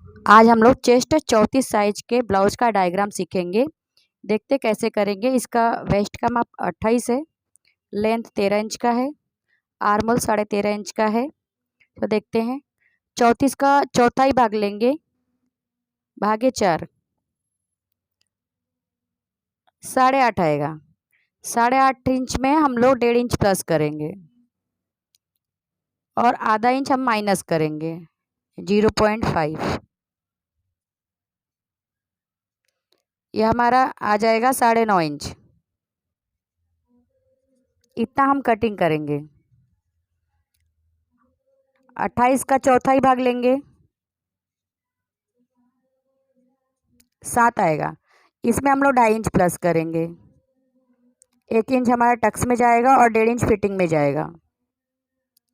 आज हम लोग चेस्ट 34 साइज के ब्लाउज का डायग्राम सीखेंगे। देखते कैसे करेंगे। इसका वेस्ट का माप 28 है, लेंथ 13 इंच का है, आर्म होल 13.5 इंच का है। तो देखते हैं। 34 का चौथाई भाग लेंगे, भागे 4, 8.5 आएगा। 8.5 इंच में हम लोग 1.5 इंच प्लस करेंगे और आधा इंच हम माइनस करेंगे, 0.5। यह हमारा आ जाएगा 9.5 इंच। इतना हम कटिंग करेंगे। 28 का चौथाई भाग लेंगे, 7 आएगा। इसमें हम लोग 2.5 इंच प्लस करेंगे, 1 इंच हमारा टक्स में जाएगा और 1.5 इंच फिटिंग में जाएगा।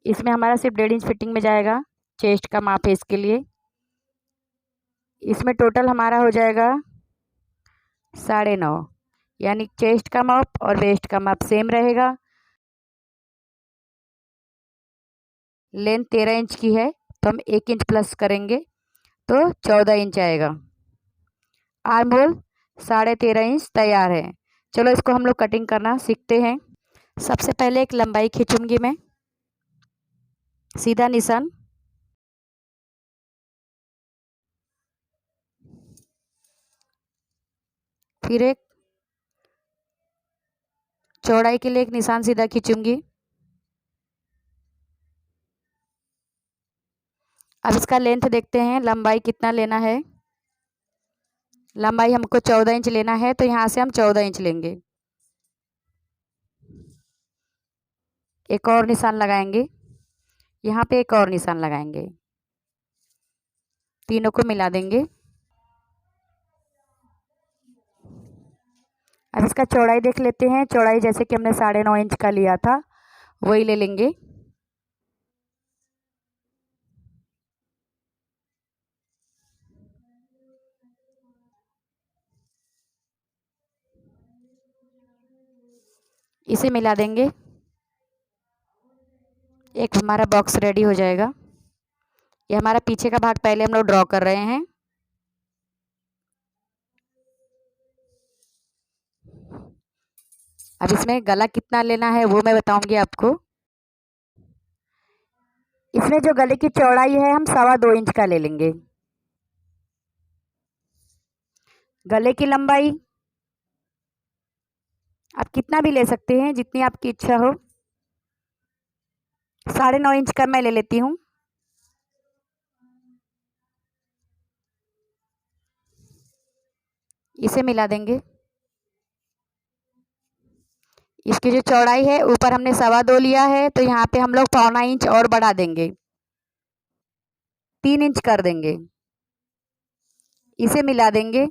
इसमें हमारा सिर्फ 1.5 इंच फिटिंग में जाएगा, चेस्ट का माप है इसके लिए। इसमें टोटल हमारा हो जाएगा 9.5, यानी चेस्ट का माप और वेस्ट का माप सेम रहेगा। लेंथ 13 इंच की है तो हम 1 इंच प्लस करेंगे तो 14 इंच आएगा। आर्म होल 13.5 इंच तैयार है। चलो इसको हम लोग कटिंग करना सीखते हैं। सबसे पहले एक लंबाई खींचूंगी मैं, सीधा निशान। फिर एक चौड़ाई के लिए एक निशान सीधा खींचूंगी। अब इसका लेंथ देखते हैं, लंबाई कितना लेना है। लंबाई हमको 14 इंच लेना है तो यहाँ से हम 14 इंच लेंगे। एक और निशान लगाएंगे, यहाँ पे एक और निशान लगाएंगे, तीनों को मिला देंगे। अब इसका चौड़ाई देख लेते हैं। चौड़ाई जैसे कि हमने 9.5 इंच का लिया था वही ले लेंगे। इसे मिला देंगे, एक हमारा बॉक्स रेडी हो जाएगा। ये हमारा पीछे का भाग पहले हम लोग ड्रॉ कर रहे हैं। अब इसमें गला कितना लेना है वो मैं बताऊंगी आपको। इसमें जो गले की चौड़ाई है हम 2.25 इंच का ले लेंगे। गले की लंबाई आप कितना भी ले सकते हैं, जितनी आपकी इच्छा हो। 9.5 इंच का मैं ले लेती हूँ। इसे मिला देंगे। इसकी जो चौड़ाई है ऊपर हमने 2.25 लिया है तो यहाँ पे हम लोग 0.25 इंच और बढ़ा देंगे, 3 इंच कर देंगे। इसे मिला देंगे।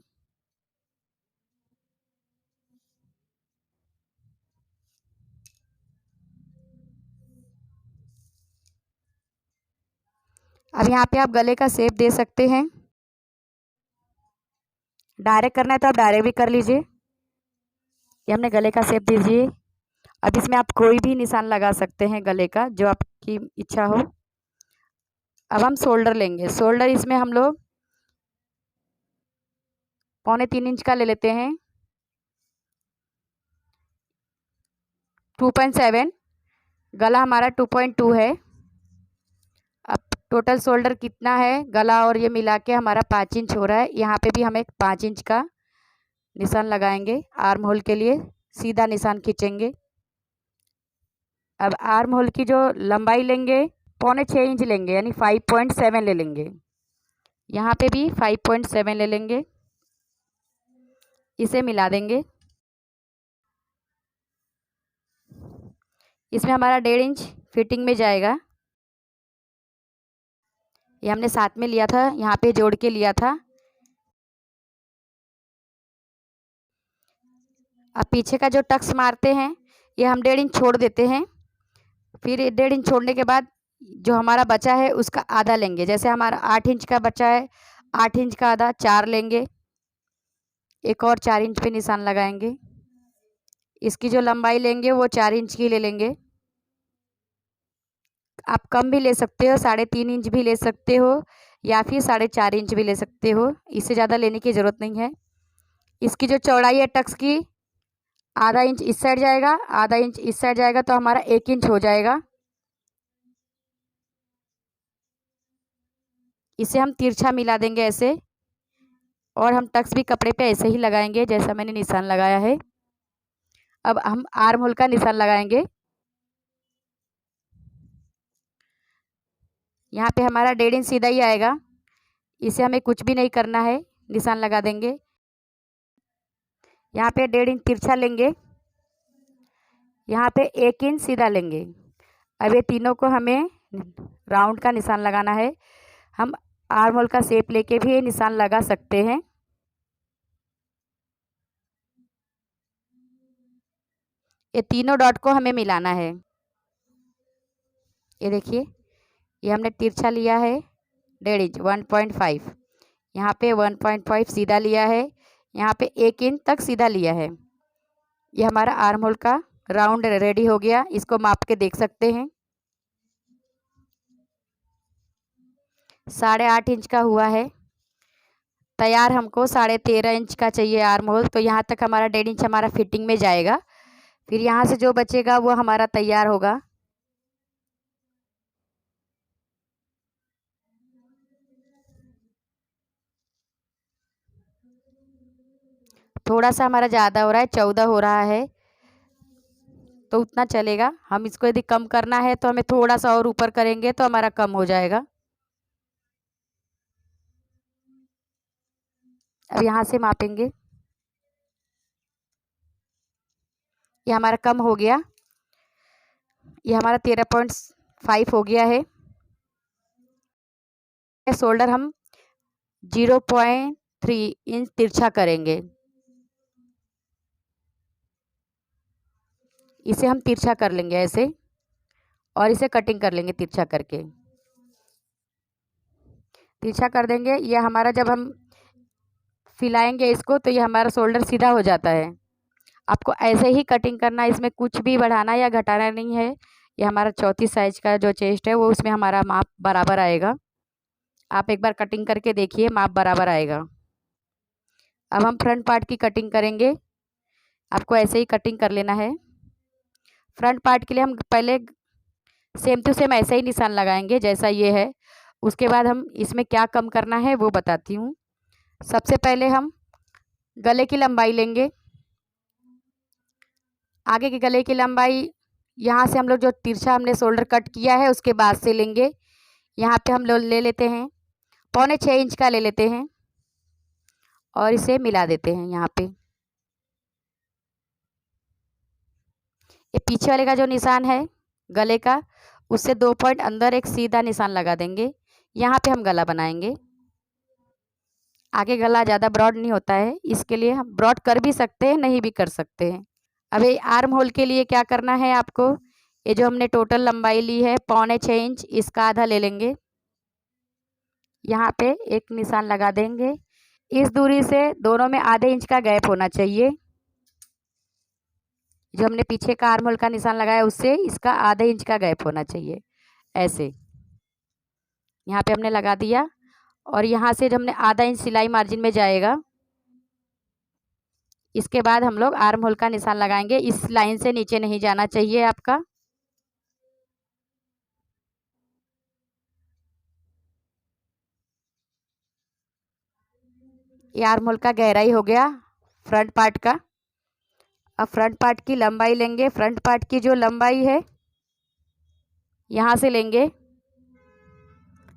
अब यहाँ पे आप गले का शेप दे सकते हैं। डायरेक्ट करना है तो आप डायरेक्ट भी कर लीजिए। ये हमने गले का शेप दीजिए। अब इसमें आप कोई भी निशान लगा सकते हैं गले का, जो आपकी इच्छा हो। अब हम शोल्डर लेंगे। शोल्डर इसमें हम लोग 3.25 इंच का ले लेते हैं, 2.7। गला हमारा 2.2 है। अब टोटल शोल्डर कितना है, गला और ये मिला के हमारा 5 इंच हो रहा है। यहाँ पे भी हम एक 5 इंच का निशान लगाएंगे। आर्म होल के लिए सीधा निशान खींचेंगे। अब आर्म होल की जो लंबाई लेंगे 6.25 इंच लेंगे, यानी 5.7 ले लेंगे। यहाँ पे भी 5.7 ले लेंगे। इसे मिला देंगे। इसमें हमारा 1.5 इंच फिटिंग में जाएगा। ये हमने साथ में लिया था, यहाँ पे जोड़ के लिया था। अब पीछे का जो टक्स मारते हैं ये हम 1.5 इंच छोड़ देते हैं। फिर 1.5 इंच छोड़ने के बाद जो हमारा बचा है उसका आधा लेंगे। जैसे हमारा 8 इंच का बचा है, 8 इंच का आधा 4 लेंगे। एक और 4 इंच पे निशान लगाएंगे। इसकी जो लंबाई लेंगे वो 4 इंच की ले लेंगे। आप कम भी ले सकते हो, 3.5 इंच भी ले सकते हो, या फिर 4.5 इंच भी ले सकते हो, इससे ज़्यादा लेने की ज़रूरत नहीं है। इसकी जो चौड़ाई है टक्स की, आधा इंच इस साइड जाएगा, आधा इंच इस साइड जाएगा, तो हमारा 1 इंच हो जाएगा। इसे हम तिरछा मिला देंगे ऐसे, और हम टक्स भी कपड़े पे ऐसे ही लगाएंगे जैसा मैंने निशान लगाया है। अब हम आर्म होल का निशान लगाएंगे। यहाँ पे हमारा 1.5 इंच सीधा ही आएगा, इसे हमें कुछ भी नहीं करना है, निशान लगा देंगे। यहाँ पे 1.5 इंच तिरछा लेंगे, यहाँ पे 1 इंच सीधा लेंगे। अब ये तीनों को हमें राउंड का निशान लगाना है। हम आर्म होल का शेप लेके भी ये निशान लगा सकते हैं। ये तीनों डॉट को हमें मिलाना है। ये देखिए, ये हमने तिरछा लिया है 1.5 इंच 1.5, यहाँ पे 1.5 सीधा लिया है, यहाँ पे 1 इंच तक सीधा लिया है। ये हमारा आर्म होल का राउंड रेडी हो गया। इसको माप के देख सकते हैं, 8.5 इंच का हुआ है तैयार। हमको 13.5 इंच का चाहिए आर्म होल, तो यहाँ तक हमारा 1.5 इंच हमारा फिटिंग में जाएगा। फिर यहाँ से जो बचेगा वो हमारा तैयार होगा। थोड़ा सा हमारा ज़्यादा हो रहा है, 14 हो रहा है, तो उतना चलेगा। हम इसको यदि कम करना है तो हमें थोड़ा सा और ऊपर करेंगे तो हमारा कम हो जाएगा। अब यहाँ से मापेंगे, ये हमारा कम हो गया, ये हमारा 13.5 हो गया है। शोल्डर हम 0.3 इंच तिरछा करेंगे, इसे हम तिरछा कर लेंगे ऐसे, और इसे कटिंग कर लेंगे तिरछा करके। तिरछा कर देंगे, ये हमारा जब हम फैलाएंगे इसको तो ये हमारा शोल्डर सीधा हो जाता है। आपको ऐसे ही कटिंग करना है, इसमें कुछ भी बढ़ाना या घटाना नहीं है। ये हमारा 34 साइज का जो चेस्ट है वो उसमें हमारा माप बराबर आएगा। आप एक बार कटिंग करके देखिए, माप बराबर आएगा। अब हम फ्रंट पार्ट की कटिंग करेंगे। आपको ऐसे ही कटिंग कर लेना है। फ्रंट पार्ट के लिए हम पहले सेम टू सेम ऐसे ही निशान लगाएंगे जैसा ये है। उसके बाद हम इसमें क्या कम करना है वो बताती हूँ। सबसे पहले हम गले की लंबाई लेंगे। आगे के गले की लंबाई यहाँ से हम लोग जो तिरछा हमने शोल्डर कट किया है उसके बाद से लेंगे। यहाँ पे हम लोग ले लेते हैं 6.25 इंच का ले लेते हैं, और इसे मिला देते हैं यहाँ पे। ये पीछे वाले का जो निशान है गले का, उससे 2 पॉइंट अंदर एक सीधा निशान लगा देंगे। यहाँ पे हम गला बनाएंगे। आगे गला ज़्यादा ब्रॉड नहीं होता है, इसके लिए हम ब्रॉड कर भी सकते हैं, नहीं भी कर सकते हैं। अब ये आर्म होल के लिए क्या करना है आपको, ये जो हमने टोटल लंबाई ली है 6.25 इंच, इसका आधा ले लेंगे। यहाँ पे एक निशान लगा देंगे। इस दूरी से दोनों में आधे इंच का गैप होना चाहिए। जो हमने पीछे का आर्म होल का निशान लगाया उससे इसका आधे इंच का गैप होना चाहिए ऐसे। यहाँ पे हमने लगा दिया, और यहाँ से जो हमने आधा इंच सिलाई मार्जिन में जाएगा। इसके बाद हम लोग आर्म होल का निशान लगाएंगे। इस लाइन से नीचे नहीं जाना चाहिए आपका। ये आर्म होल का गहराई हो गया फ्रंट पार्ट का। अब फ्रंट पार्ट की लंबाई लेंगे। फ्रंट पार्ट की जो लंबाई है यहाँ से लेंगे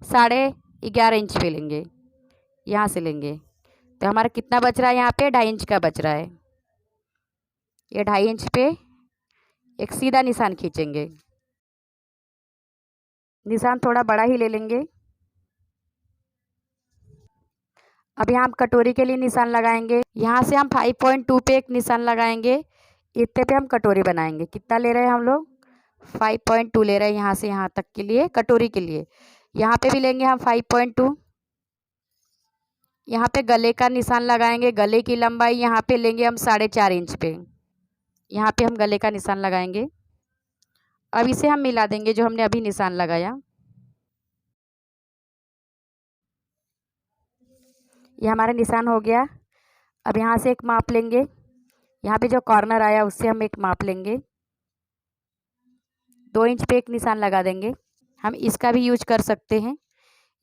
11.5 इंच पे लेंगे, यहाँ से लेंगे। तो हमारा कितना बच रहा है, यहाँ पे 2.5 इंच का बच रहा है। ये 2.5 इंच पे एक सीधा निशान खींचेंगे। निशान थोड़ा बड़ा ही ले लेंगे। अब यहाँ हम कटोरी के लिए निशान लगाएंगे। यहाँ से हम 5.2 पे एक निशान लगाएंगे। इतने पे हम कटोरी बनाएंगे। कितना ले रहे हैं हम लोग, 5.2 ले रहे हैं यहाँ से यहाँ तक के लिए, कटोरी के लिए। यहाँ पे भी लेंगे हम 5.2। यहाँ पे गले का निशान लगाएंगे। गले की लंबाई यहाँ पे लेंगे हम 4.5 इंच पे। यहाँ पे हम गले का निशान लगाएंगे। अब इसे हम मिला देंगे जो हमने अभी निशान लगाया। ये हमारा निशान हो गया। अब यहाँ से एक माप लेंगे, यहाँ पे जो कॉर्नर आया उससे हम एक माप लेंगे, 2 इंच पे एक निशान लगा देंगे। हम इसका भी यूज कर सकते हैं।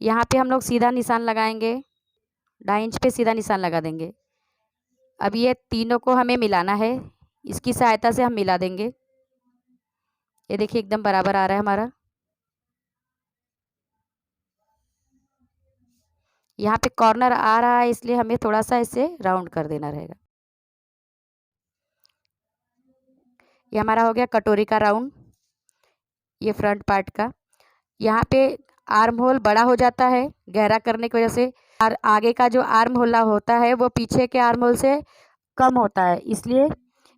यहाँ पे हम लोग सीधा निशान लगाएंगे, 2.5 इंच पे सीधा निशान लगा देंगे। अब ये तीनों को हमें मिलाना है, इसकी सहायता से हम मिला देंगे। ये देखिए एकदम बराबर आ रहा है हमारा। यहाँ पे कॉर्नर आ रहा है इसलिए हमें थोड़ा सा इसे राउंड कर देना रहेगा। ये हमारा हो गया कटोरी का राउंड, ये फ्रंट पार्ट का। यहाँ पे आर्म होल बड़ा हो जाता है गहरा करने की वजह से, और आगे का जो आर्म होल होता है वो पीछे के आर्म होल से कम होता है, इसलिए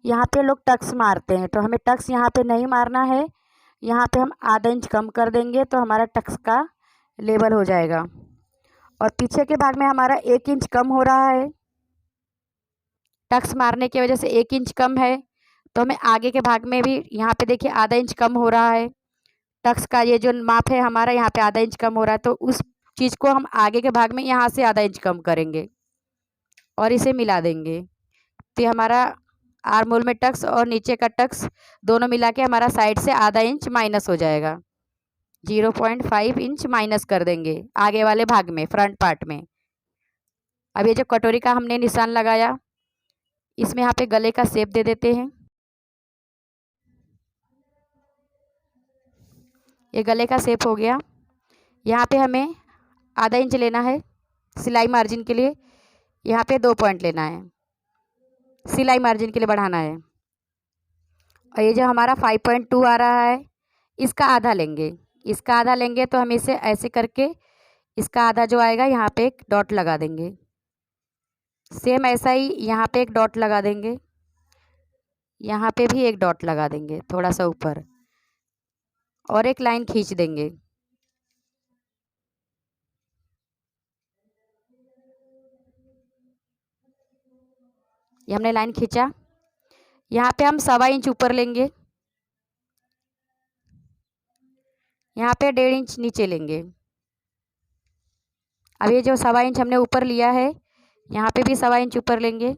यहाँ पे लोग टक्स मारते हैं। तो हमें टक्स यहाँ पे नहीं मारना है, यहाँ पे हम आधा इंच कम कर देंगे तो हमारा टक्स का लेवल हो जाएगा। और पीछे के भाग में हमारा 1 इंच कम हो रहा है, टक्स मारने की वजह से 1 इंच कम है, तो हमें आगे के भाग में भी यहाँ पे देखिए आधा इंच कम हो रहा है। टक्स का ये जो माप है हमारा यहाँ पे आधा इंच कम हो रहा है, तो उस चीज़ को हम आगे के भाग में यहाँ से आधा इंच कम करेंगे और इसे मिला देंगे। तो ये हमारा आर्म होल में टक्स और नीचे का टक्स दोनों मिला के हमारा साइड से आधा इंच माइनस हो जाएगा, 0.5 इंच माइनस कर देंगे आगे वाले भाग में, फ्रंट पार्ट में। अब ये जो कटोरी का हमने निशान लगाया, इसमें यहाँ पे गले का शेप दे देते हैं। ये गले का शेप हो गया। यहाँ पे हमें आधा इंच लेना है सिलाई मार्जिन के लिए, यहाँ पे 2 पॉइंट लेना है, सिलाई मार्जिन के लिए बढ़ाना है। और ये जो हमारा 5.2 आ रहा है, इसका आधा लेंगे, इसका आधा लेंगे तो हम इसे ऐसे करके इसका आधा जो आएगा यहाँ पे एक डॉट लगा देंगे। सेम ऐसा ही यहाँ पे एक डॉट लगा देंगे, यहाँ पे भी एक डॉट लगा देंगे थोड़ा सा ऊपर, और एक लाइन खींच देंगे। ये हमने लाइन खींचा। यहाँ पे हम 1.25 इंच ऊपर लेंगे, यहाँ पे 1.5 इंच नीचे लेंगे। अब ये जो 1.25 इंच हमने ऊपर लिया है, यहाँ पे भी 1.25 इंच ऊपर लेंगे,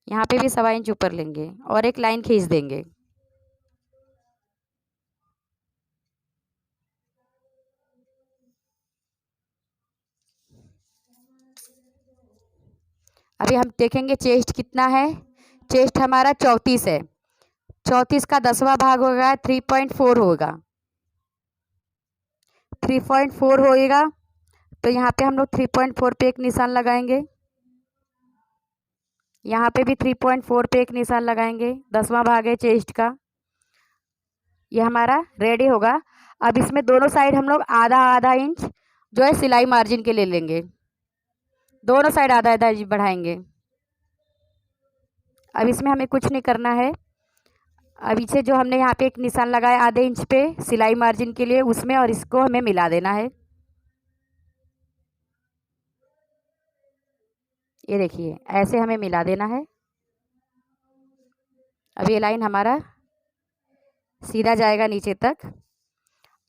यहाँ पे भी 1.25 इंच ऊपर लेंगे और एक लाइन खींच देंगे। अभी हम देखेंगे चेस्ट कितना है। चेस्ट हमारा 34 है, 34 का 10वां भाग होगा 3.4 होगा, 3.4 होएगा। तो यहाँ पे हम लोग 3.4 पे एक निशान लगाएंगे, यहाँ पे भी 3.4 पे एक निशान लगाएंगे, 10वां भाग है चेस्ट का। ये हमारा रेडी होगा। अब इसमें दोनों साइड हम लोग आधा आधा इंच जो है सिलाई मार्जिन के ले लेंगे, दोनों साइड आधा आधा इंच बढ़ाएंगे। अब इसमें हमें कुछ नहीं करना है। अब इसे जो हमने यहाँ पे एक निशान लगाया आधे इंच पे सिलाई मार्जिन के लिए, उसमें और इसको हमें मिला देना है। ये देखिए ऐसे हमें मिला देना है। अब ये लाइन हमारा सीधा जाएगा नीचे तक,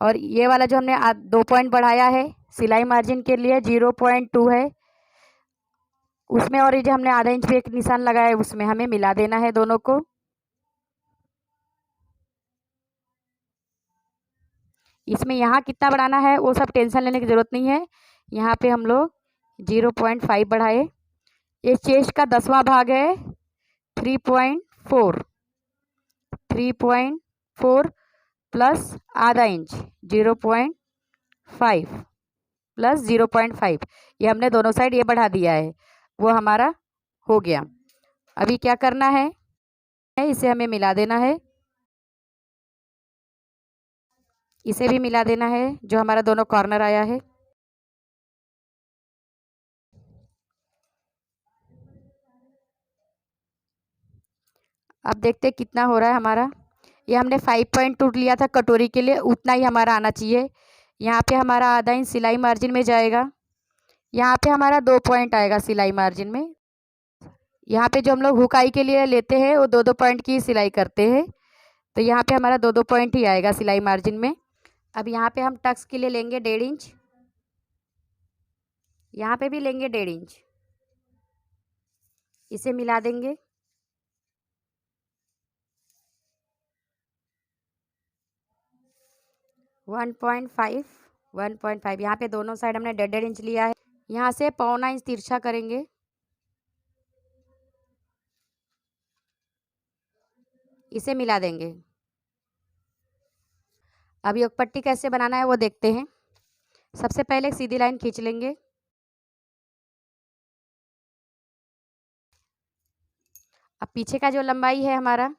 और ये वाला जो हमने 2 पॉइंट बढ़ाया है सिलाई मार्जिन के लिए 0.2 है, उसमें और ये जो हमने आधा इंच पे एक निशान लगाया है उसमें हमें मिला देना है दोनों को। इसमें यहाँ कितना बढ़ाना है वो सब टेंशन लेने की ज़रूरत नहीं है। यहाँ पे हम लोग 0.5 बढ़ाए। ये चेस्ट का 10वां भाग है 3.4, 3.4 प्लस आधा इंच 0.5 प्लस 0.5, ये हमने दोनों साइड ये बढ़ा दिया है, वो हमारा हो गया। अभी क्या करना है, इसे हमें मिला देना है, इसे भी मिला देना है जो हमारा दोनों कॉर्नर आया है। अब देखते हैं कितना हो रहा है हमारा। ये हमने 5.2 लिया था कटोरी के लिए, उतना ही हमारा आना चाहिए। यहाँ पे हमारा आधा इंच सिलाई मार्जिन में जाएगा, यहाँ पे हमारा 2 पॉइंट आएगा सिलाई मार्जिन में। यहाँ पे जो हम लोग हुकाई के लिए लेते हैं वो 2-2 पॉइंट की सिलाई करते हैं, तो यहाँ पे हमारा 2-2 पॉइंट ही आएगा सिलाई मार्जिन में। अब यहाँ पे हम टक्स के लिए लेंगे 1.5 इंच, यहाँ पे भी लेंगे 1.5 इंच, इसे मिला देंगे। वन पॉइंट फाइव यहाँ पे दोनों साइड हमने 1.5 इंच लिया है। यहाँ से 1.25 इंच तिरछा करेंगे, इसे मिला देंगे। अब योग पट्टी कैसे बनाना है वो देखते हैं। सबसे पहले एक सीधी लाइन खींच लेंगे। अब पीछे का जो लंबाई है हमारा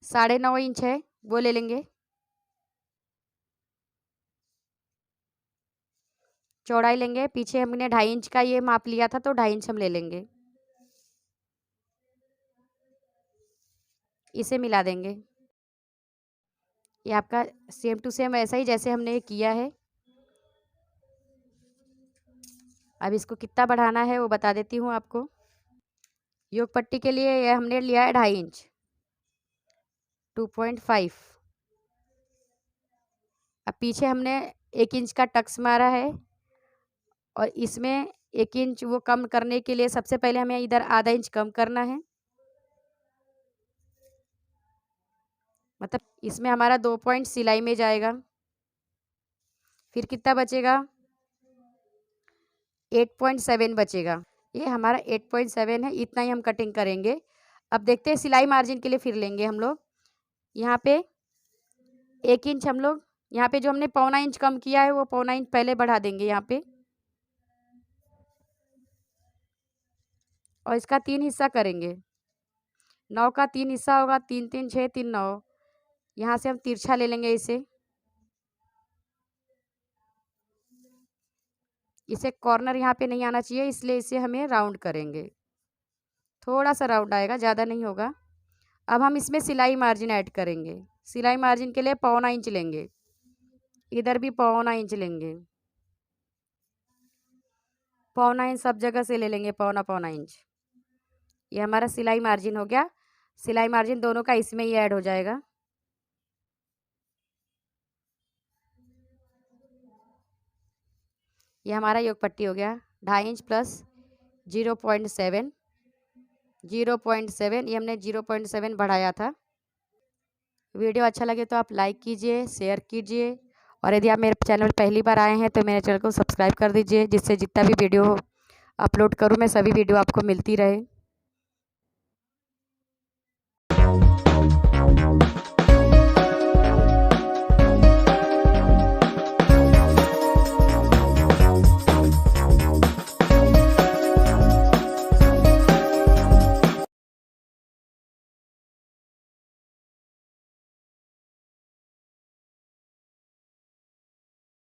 9.5 इंच है, वो ले लेंगे। चौड़ाई लेंगे, पीछे हमने 2.5 इंच का ये माप लिया था, तो 2.5 इंच हम ले लेंगे, इसे मिला देंगे। ये आपका सेम टू सेम ऐसा ही जैसे हमने ये किया है। अब इसको कितना बढ़ाना है वो बता देती हूँ आपको। योग पट्टी के लिए ये हमने लिया है 2.5 इंच, 2.5। अब पीछे हमने 1 इंच का टक्स मारा है, और इसमें 1 इंच वो कम करने के लिए सबसे पहले हमें इधर आधा इंच कम करना है। मतलब इसमें हमारा 2 पॉइंट सिलाई में जाएगा। फिर कितना बचेगा? 8.7 बचेगा। ये हमारा 8.7 है, इतना ही हम कटिंग करेंगे। अब देखते हैं सिलाई मार्जिन के लिए फिर लेंगे हम लोग। यहाँ पे 1 इंच हम लोग, यहाँ पे जो हमने 1.25 इंच कम किया है वो 1.25 इंच पहले बढ़ा देंगे यहाँ पे, और इसका 3 हिस्सा करेंगे। 9 का 3 हिस्सा होगा, 3 3 6 3 9। यहाँ से हम तिरछा ले लेंगे इसे कॉर्नर यहाँ पे नहीं आना चाहिए, इसलिए इसे हमें राउंड करेंगे। थोड़ा सा राउंड आएगा, ज़्यादा नहीं होगा। अब हम इसमें सिलाई मार्जिन ऐड करेंगे। सिलाई मार्जिन के लिए 1.25 इंच लेंगे, इधर भी 1.25 इंच लेंगे। 1.25 इंच सब जगह से ले लेंगे, 1.25 इंच। ये हमारा सिलाई मार्जिन हो गया। सिलाई मार्जिन दोनों का इसमें ही ऐड हो जाएगा। ये हमारा योग पट्टी हो गया। 2.5 इंच प्लस 0.7, 0.7, ये हमने 0.7 बढ़ाया था। वीडियो अच्छा लगे तो आप लाइक कीजिए, शेयर कीजिए, और यदि आप मेरे चैनल पर पहली बार आए हैं तो मेरे चैनल को सब्सक्राइब कर दीजिए, जिससे जितना भी वीडियो अपलोड करूँ मैं सभी वीडियो आपको मिलती रहे।